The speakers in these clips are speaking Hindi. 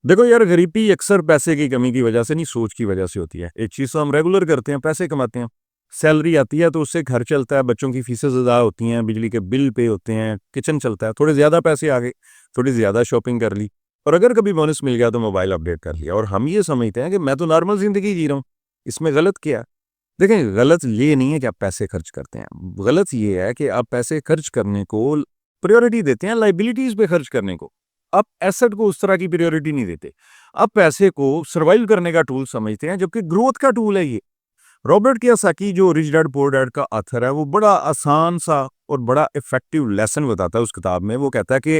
देखो यार, गरीबी अक्सर पैसे की कमी की वजह से नहीं, सोच की वजह से होती है। एक चीज़ तो हम रेगुलर करते हैं, पैसे कमाते हैं, सैलरी आती है तो उससे घर चलता है, बच्चों की फीसें अदा होती हैं, बिजली के बिल पे होते हैं, किचन चलता है, थोड़े ज़्यादा पैसे आ गए, थोड़ी ज़्यादा शॉपिंग कर ली, और अगर कभी बोनस मिल गया तो मोबाइल अपडेट कर लिया, और हम ये समझते हैं कि मैं तो नॉर्मल ज़िंदगी जी रहा हूँ, इसमें गलत क्या है? देखें, गलत ये नहीं है कि आप पैसे खर्च करते हैं, गलत ये है कि आप पैसे खर्च करने को प्रायोरिटी देते हैं लायबिलिटीज़ पे खर्च करने को। आप एसेट को उस तरह की प्रायोरिटी नहीं देते। आप पैसे को सर्वाइव करने का टूल समझते हैं, जबकि ग्रोथ का टूल है ये। रॉबर्ट कियोसाकी जो रिच डैड पुअर डैड का ऑथर है, वो बड़ा आसान सा और बड़ा इफेक्टिव लेसन बताता है उस किताब में। वो कहता है कि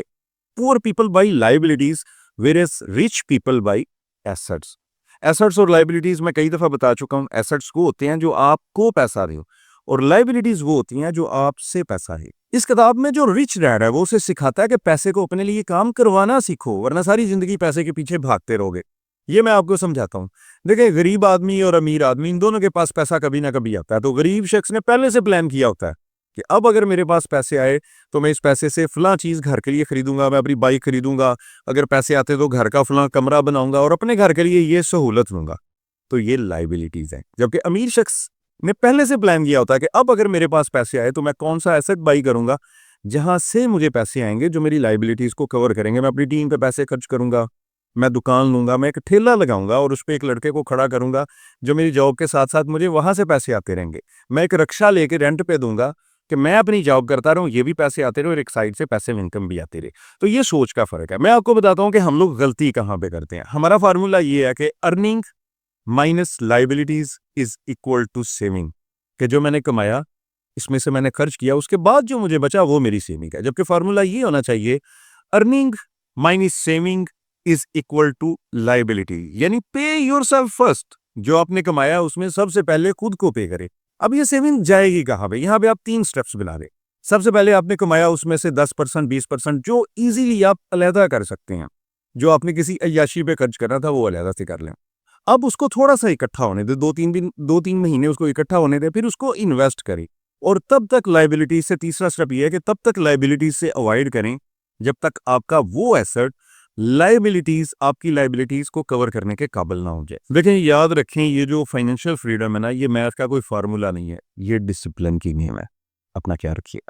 poor people by liabilities whereas rich people by assets. Assets और लायबिलिटीज मैं कई दफा बता चुका हूं। एसेट्स वो होते हैं जो आपको पैसा दे, और लायबिलिटीज वो होती हैं जो आपसे पैसा है। इस किताब में जो रिच डैड है वो उसे सिखाता है कि पैसे को अपने लिए काम करवाना सीखो, वरना सारी जिंदगी पैसे के पीछे भागते रहोगे। ये मैं आपको समझाता हूँ। देखिए, गरीब आदमी और अमीर आदमी इन दोनों के पास पैसा कभी ना कभी आता है। तो गरीब शख्स ने पहले से प्लान किया होता है कि अब अगर मेरे पास पैसे आए तो मैं इस पैसे से फलां चीज़ घर के लिए खरीदूंगा, मैं अपनी बाइक खरीदूंगा, अगर पैसे आते तो घर का फलां कमरा बनाऊंगा और अपने घर के लिए ये सहूलत लूंगा। तो ये लाइबिलिटीज है। जबकि अमीर शख्स ने पहले से प्लान किया होता है कि अब अगर मेरे पास पैसे आए तो मैं कौन सा एसेट बाई करूंगा जहां से मुझे पैसे आएंगे जो मेरी लाइबिलिटीज को कवर करेंगे। मैं अपनी टीम पे पैसे खर्च करूंगा, मैं दुकान लूंगा, मैं एक ठेला लगाऊंगा और उस पर एक लड़के को खड़ा करूंगा जो मेरी जॉब के साथ साथ मुझे वहां से पैसे आते रहेंगे। मैं एक रिक्शा लेके रेंट पे दूंगा कि मैं अपनी जॉब करता रहूं, ये भी पैसे आते रहे और एक साइड से पैसिव इनकम भी आती रहे। तो ये सोच का फर्क है। मैं आपको बताता हूं कि हम लोग गलती कहां पे करते हैं। हमारा फार्मूला ये है कि earning minus liabilities is equal to saving, कि जो मैंने कमाया इसमें से मैंने खर्च किया, उसके बाद जो मुझे बचा वो मेरी सेविंग है। जबकि फार्मूला ये होना चाहिए, earning minus saving is equal to liability, यानी पे योरसेल्फ फर्स्ट। जो आपने कमाया उसमें सबसे पहले खुद को पे करे। अब ये सेविंग जाएगी कहां पे? यहां पे आप 3 स्टेप्स बना रहे। सबसे पहले आपने कमाया उसमें से 10% 20% जो इजीली आप अलहदा कर सकते हैं, जो आपने किसी अय्याशी पे खर्च करना था वो अलहदा से कर लें। अब उसको थोड़ा-सा इकट्ठा होने दें, 2-3 दिन 2-3 महीने उसको इकट्ठा होने दें, फिर उसको इन्वेस्ट करें। और तब तक लायबिलिटीज़ से, तीसरा स्टेप ये है कि तब तक लायबिलिटीज़ से अवॉइड करें जब तक आपका वो एसेट लायबिलिटीज़ आपकी लायबिलिटीज़ को कवर करने के काबिल ना हो जाए। देखें, याद रखें, ये जो फाइनेंशियल फ्रीडम है ना, ये मैथ का कोई फार्मूला नहीं है, ये डिसिप्लिन की नेम है। अपना ख्याल रखिए।